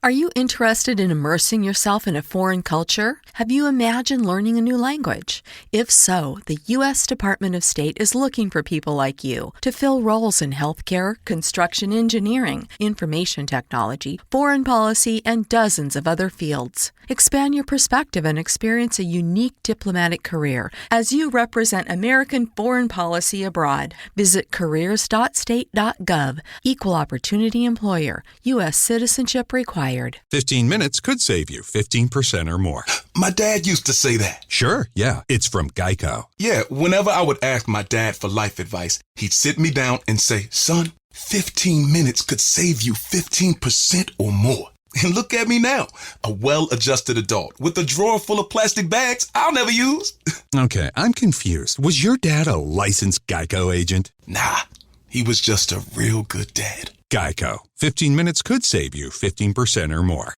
Are you interested in immersing yourself in a foreign culture? Have you imagined learning a new language? If so, the U.S. Department of State is looking for people like you to fill roles in healthcare, construction engineering, information technology, foreign policy, and dozens of other fields. Expand your perspective and experience a unique diplomatic career as you represent American foreign policy abroad. Visit careers.state.gov. Equal opportunity employer. U.S. citizenship required. 15 minutes could save you 15% or more. My dad used to say that. Sure, yeah. It's from Geico. Yeah, whenever I would ask my dad for life advice, he'd sit me down and say, son, 15 minutes could save you 15% or more. And look at me now, a well-adjusted adult with a drawer full of plastic bags I'll never use. Okay, I'm confused. Was your dad a licensed Geico agent? Nah, he was just a real good dad. Geico. 15 minutes could save you 15% or more.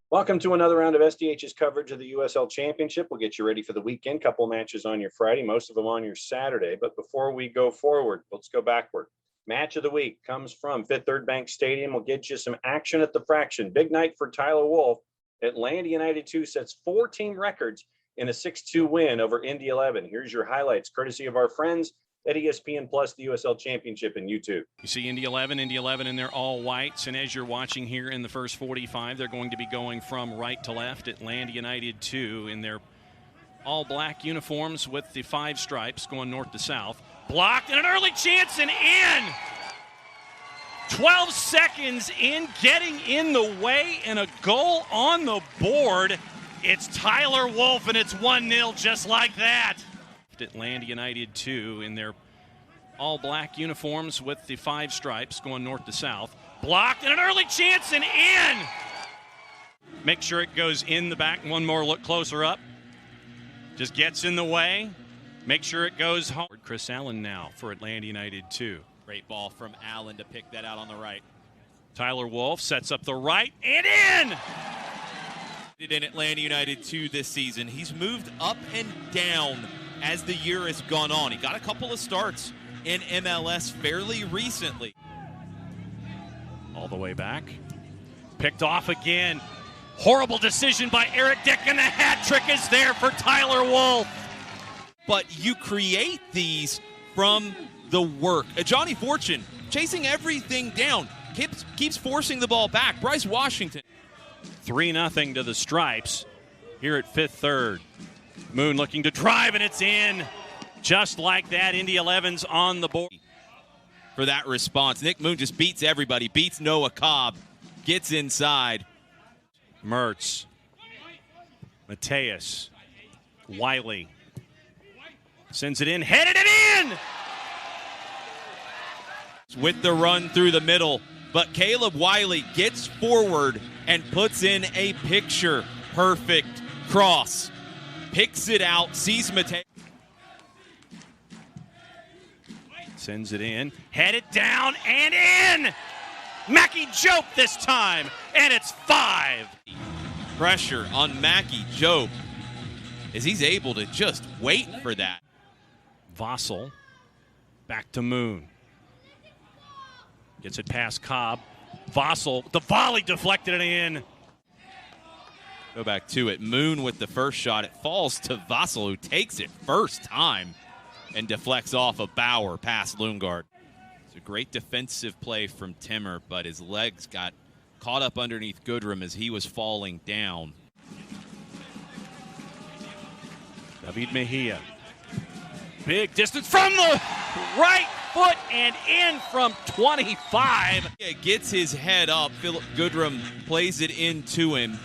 Welcome to another round of SDH's coverage of the USL Championship. We'll get you ready for the weekend. Couple matches on your Friday, most of them on your Saturday. But before we go forward, let's go backward. Match of the week comes from Fifth Third Bank Stadium. We'll get you some action at the Fraction. Big night for Tyler Wolff. Atlanta United 2 sets 4-team records in a 6-2 win over Indy 11. Here's your highlights, courtesy of our friends at ESPN Plus, the USL Championship, and YouTube. You see Indy 11 in their all whites, and as you're watching here in the first 45, they're going to be going from right to left. Atlanta United 2 in their all black uniforms with the 5 stripes going north to south. Blocked, and an early chance, and in! 12 seconds in, getting in the way, and a goal on the board. It's Tyler Wolff, and it's 1-0 just like that. Atlanta United 2 in their all black uniforms with the 5 stripes going north to south. Blocked, and an early chance, and in! Make sure it goes in the back. One more look closer up. Just gets in the way. Make sure it goes home. Chris Allen now for Atlanta United 2. Great ball from Allen to pick that out on the right. Tyler Wolff sets up the right, and in! In Atlanta United 2 this season, he's moved up and down as the year has gone on. He got a couple of starts in MLS fairly recently. All the way back. Picked off again. Horrible decision by Eric Dick, and the hat trick is there for Tyler Wolff. But you create these from the work. Johnny Fortune chasing everything down. Keeps forcing the ball back. Bryce Washington. 3-0 to the Stripes here at Fifth Third. Moon looking to drive, and it's in. Just like that, Indy 11's on the board. For that response, Nick Moon just beats everybody, beats Noah Cobb, gets inside. Mertz, Mateus, Wiley, sends it in, headed it in! With the run through the middle, but Caleb Wiley gets forward and puts in a picture-perfect cross. Picks it out, sees Mateus. Sends it in, headed down, and in! Mackie Jope this time, and it's 5. Pressure on Mackie Jope as he's able to just wait for that. Vossel, back to Moon. Gets it past Cobb. Vossel, the volley deflected it in. Go back to it. Moon with the first shot. It falls to Vossel, who takes it first time and deflects off a Bauer past Lundgaard. It's a great defensive play from Timmer, but his legs got caught up underneath Goodrum as he was falling down. David Mejia. Big distance from the right foot and in from 25. It gets his head up. Philip Goodrum plays it into him.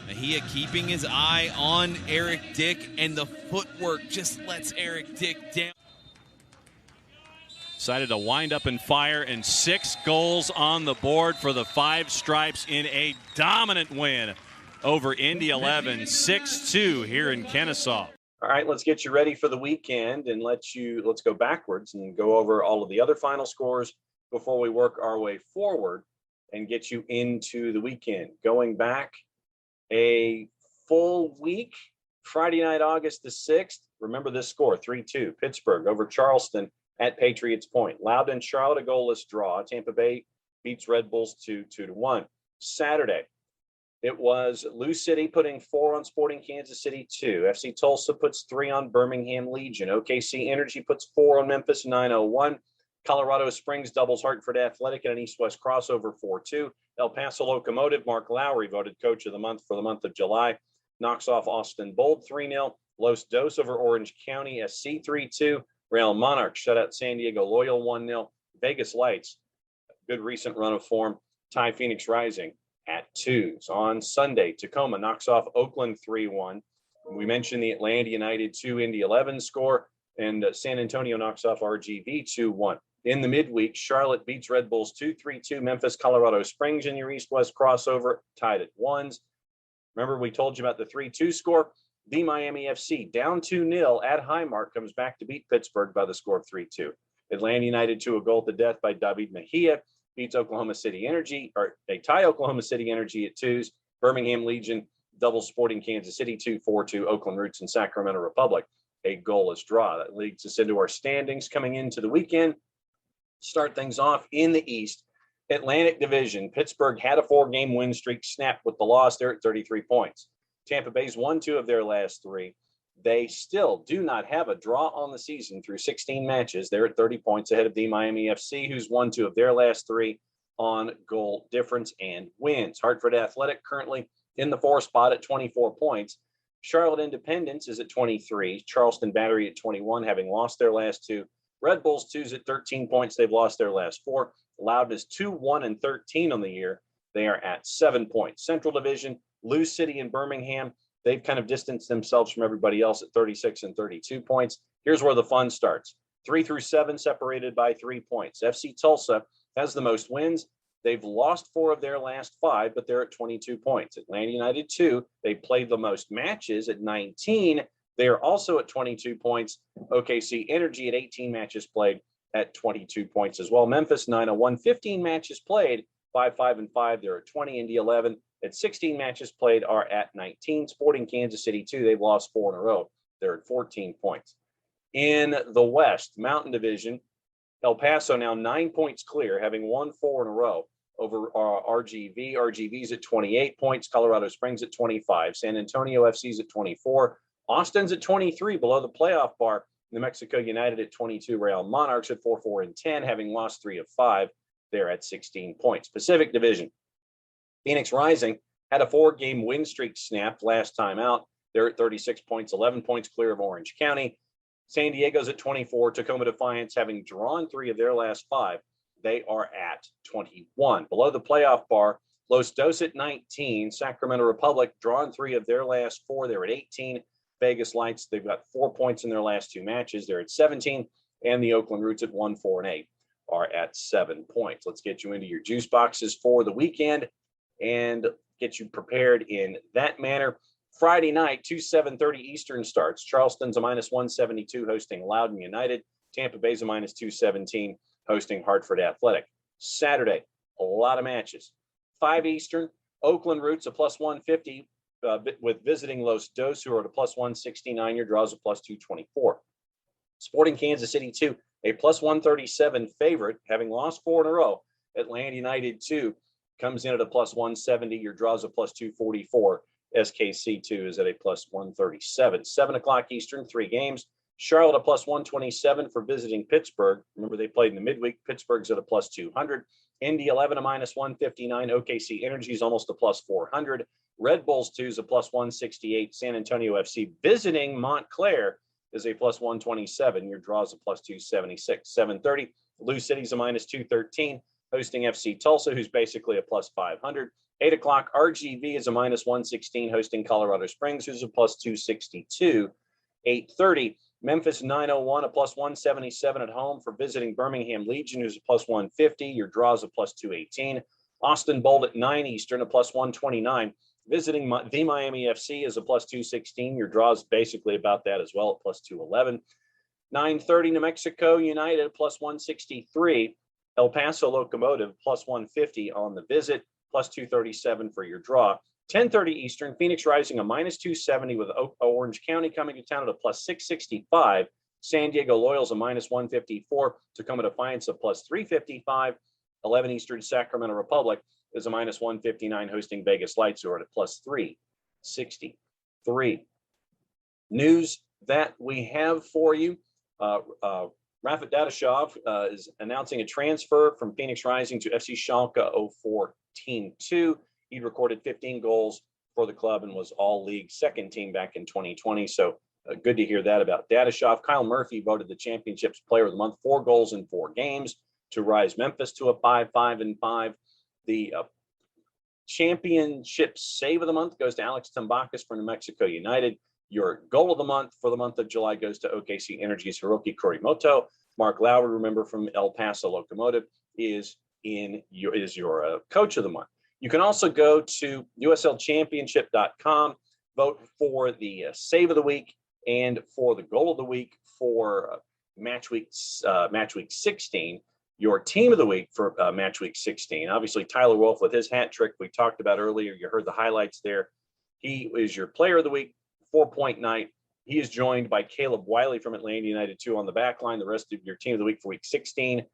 Mejia keeping his eye on Eric Dick, and the footwork just lets Eric Dick down. decided to wind up and fire, and 6 goals on the board for the Five Stripes in a dominant win over Indy 11, 6-2 here in Kennesaw. All right, let's get you ready for the weekend and let's go backwards and go over all of the other final scores before we work our way forward and get you into the weekend. Going back a full week, Friday night, August the 6th. Remember this score, 3-2. Pittsburgh over Charleston at Patriots Point. Loudon, Charlotte, a goalless draw. Tampa Bay beats Red Bulls 2-1. Saturday, it was Lou City putting 4 on Sporting Kansas City 2. FC Tulsa puts 3 on Birmingham Legion. OKC Energy puts 4 on Memphis 901. Colorado Springs doubles Hartford Athletic in an East-West crossover 4-2. El Paso Locomotive, Mark Lowry voted Coach of the Month for the month of July, knocks off Austin Bold 3-0. Los Dos over Orange County SC 3-2. Real Monarchs shut out San Diego Loyal 1-0. Vegas Lights, good recent run of form, tie Phoenix Rising at 2s. On Sunday, Tacoma knocks off Oakland 3-1. We mentioned the Atlanta United 2 Indy 11 score, and San Antonio knocks off RGV 2-1. In the midweek, Charlotte beats Red Bulls 2-3-2. Memphis, Colorado Springs in your East-West crossover, tied at 1s. Remember, we told you about the 3-2 score. The Miami FC down 2-0 at Highmark comes back to beat Pittsburgh by the score of 3-2. Atlanta United to a goal to death by David Mejia beats Oklahoma City Energy, or they tie Oklahoma City Energy at 2s. Birmingham Legion doubles Sporting Kansas City 2-4-2. Oakland Roots and Sacramento Republic, a goalless draw. That leads us into our standings coming into the weekend. Start things off in the East. Atlantic Division, Pittsburgh had a 4-game win streak, snapped with the loss. They're at 33 points. Tampa Bay's won 2 of their last 3. They still do not have a draw on the season through 16 matches. They're at 30 points ahead of the Miami FC, who's won 2 of their last 3 on goal difference and wins. Hartford Athletic currently in the 4th spot at 24 points. Charlotte Independence is at 23. Charleston Battery at 21, having lost their last 2. Red Bulls 2's at 13 points. They've lost their last 4. Loudon is 2-1-13 on the year. They are at 7 points. Central Division, Lou City and Birmingham, they've kind of distanced themselves from everybody else at 36 and 32 points. Here's where the fun starts. 3 through 7 separated by 3 points. FC Tulsa has the most wins. They've lost 4 of their last 5, but they're at 22 points. Atlanta United 2, they played the most matches at 19. They are also at 22 points. OKC Energy at 18 matches played at 22 points as well. Memphis 901, 15 matches played, 5-5-5. They're at 20. Indy 11 at 16 matches played are at 19. Sporting Kansas City 2, they've lost 4 in a row. They're at 14 points. In the West, Mountain Division, El Paso now 9 points clear, having won 4 in a row over RGV. RGV's at 28 points. Colorado Springs at 25. San Antonio FC's at 24. Austin's at 23, below the playoff bar. New Mexico United at 22. Real Monarchs at 4-4-10, having lost 3 of 5. They're at 16 points. Pacific Division, Phoenix Rising had a 4-game win streak snapped last time out. They're at 36 points, 11 points clear of Orange County. San Diego's at 24. Tacoma Defiance, having drawn 3 of their last 5, they are at 21. Below the playoff bar, Los Dos at 19. Sacramento Republic, drawn 3 of their last 4. They're at 18. Vegas Lights, they've got 4 points in their last 2 matches. They're at 17. And the Oakland Roots at 1-4-8 are at 7 points. Let's get you into your juice boxes for the weekend and get you prepared in that manner. Friday night, 7:30 Eastern starts. Charleston's a -172 hosting Loudon United. Tampa Bay's a -217 hosting Hartford Athletic. Saturday, a lot of matches. 5 Eastern, Oakland Roots a +150 with visiting Los Dos, who are at a +169. Your draws a +224. Sporting Kansas City 2, a +137 favorite, having lost 4 in a row. Atlanta United 2 comes in at a +170. Your draws a +244. SKC 2 is at a +137. 7 o'clock Eastern, 3 games. Charlotte a +127 for visiting Pittsburgh. Remember, they played in the midweek. Pittsburgh's at a +200. Indy 11 a -159. OKC Energy is almost a +400. Red Bulls 2 is a +168. San Antonio FC visiting Montclair is a +127. Your draws a +276. 7:30. Lou City's a -213. Hosting FC Tulsa, who's basically a +500. 8 o'clock, RGV is a -116, hosting Colorado Springs, who's a +262. 8:30, Memphis 901, a plus 177 at home for visiting Birmingham Legion, who's a plus 150. Your draws a plus 218. Austin Bold at 9 Eastern, a plus 129. Visiting the Miami FC is a plus 216. Your draws basically about that as well at plus 211. 9:30 New Mexico United, plus 163. El Paso Locomotive, plus 150 on the visit, plus 237 for your draw. 10:30 Eastern, Phoenix Rising a minus 270 with Orange County coming to town at a plus 665. San Diego Loyals a minus 154. Tacoma Defiance a plus 355. 11 Eastern, Sacramento Republic is a minus 159 hosting Vegas Lights, who are at a plus 363. News that we have for you. Rafat Dadashov is announcing a transfer from Phoenix Rising to FC Schalke 04 Team 2. He recorded 15 goals for the club and was all-league second team back in 2020. So good to hear that about Dadashov. Kyle Murphy voted the championship's player of the month, 4 goals in 4 games to rise Memphis to a 5-5-5. The championship save of the month goes to Alex Tambakis for New Mexico United. Your goal of the month for the month of July goes to OKC Energy's Hiroki Korimoto. Mark Lowry, remember, from El Paso Locomotive, is your coach of the month. You can also go to uslchampionship.com, vote for the save of the week and for the goal of the week for match week 16. Your team of the week for match week 16. Obviously, Tyler Wolf with his hat trick we talked about earlier. You heard the highlights there. He is your player of the week, 4-point night. He is joined by Caleb Wiley from Atlanta United 2 on the back line. The rest of your team of the week for week 16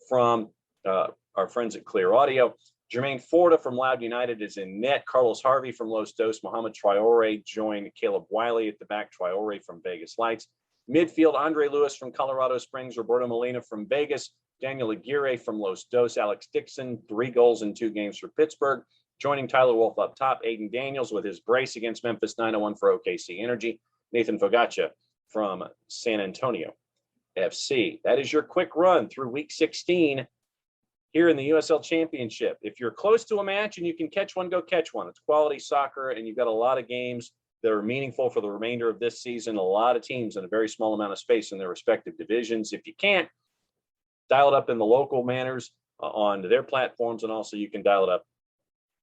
from our friends at Clear Audio. Jermaine Forda from Loud United is in net. Carlos Harvey from Los Dos. Mohamed Traore joined Caleb Wiley at the back. Traore from Vegas Lights. Midfield, Andre Lewis from Colorado Springs. Roberto Molina from Vegas. Daniel Aguirre from Los Dos. Alex Dixon, 3 goals in 2 games for Pittsburgh. Joining Tyler Wolf up top, Aiden Daniels with his brace against Memphis 901 for OKC Energy. Nathan Fogaccia from San Antonio FC. That is your quick run through week 16 here in the USL Championship. If you're close to a match and you can catch one, go catch one. It's quality soccer, and you've got a lot of games that are meaningful for the remainder of this season. A lot of teams in a very small amount of space in their respective divisions. If you can't, dial it up in the local manners on their platforms, and also you can dial it up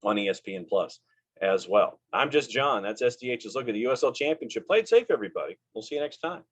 on ESPN Plus as well. I'm just John. That's SDH's look at the USL Championship. Play it safe, everybody. We'll see you next time.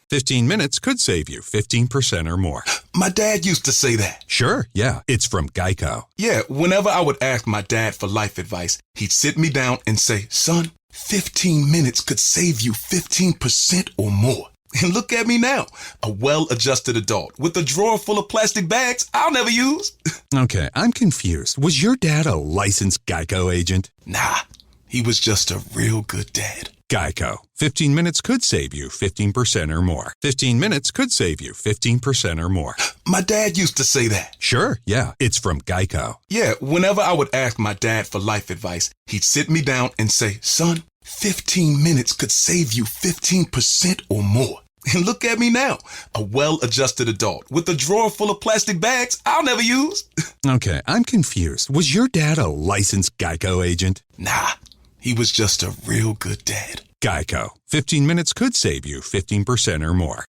"15 minutes could save you 15% or more." My dad used to say that. Sure, yeah. It's from Geico. Yeah, whenever I would ask my dad for life advice, he'd sit me down and say, "Son, 15 minutes could save you 15% or more." And look at me now, a well-adjusted adult with a drawer full of plastic bags I'll never use. Okay, I'm confused. Was your dad a licensed Geico agent? Nah, he was just a real good dad. Geico. 15 minutes could save you 15% or more. 15 minutes could save you 15% or more. My dad used to say that. Sure, yeah. It's from Geico. Yeah, whenever I would ask my dad for life advice, he'd sit me down and say, "Son, 15 minutes could save you 15% or more." And look at me now, a well-adjusted adult with a drawer full of plastic bags I'll never use. Okay, I'm confused. Was your dad a licensed Geico agent? Nah, he was just a real good dad. Geico. 15 minutes could save you 15% or more.